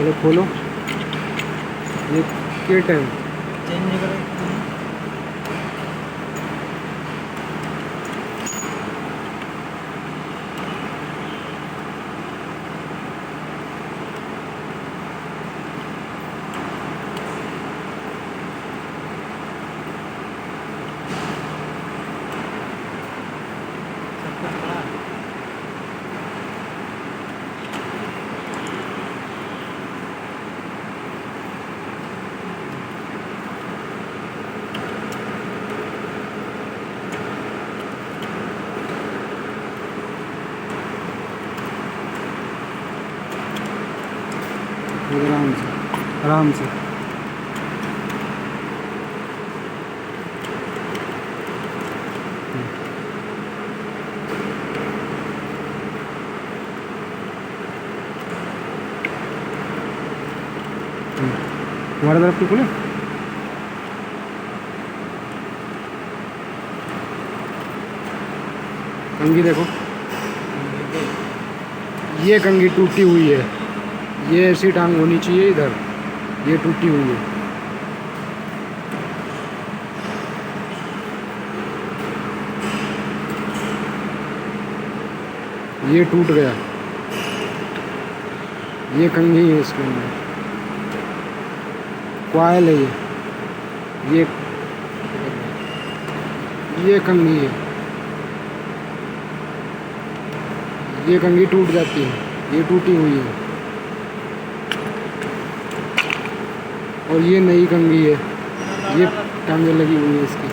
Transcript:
चलो खोलो। ये किट है। चेंज नहीं करो। सब कुछ पड़ा। आराम से आराम से। तुम्हारे तरफ की खुले। कंघी देखो, ये कंघी टूटी हुई है। ये ऐसी टांग होनी चाहिए इधर, ये टूटी हुई है। ये टूट गया, ये कंघी है इसके अंदर, कॉइल है ये कंघी है। ये कंघी टूट जाती है, ये टूटी हुई है। और ये नई कंघी है, ये टांगे लगी हुई है इसकी।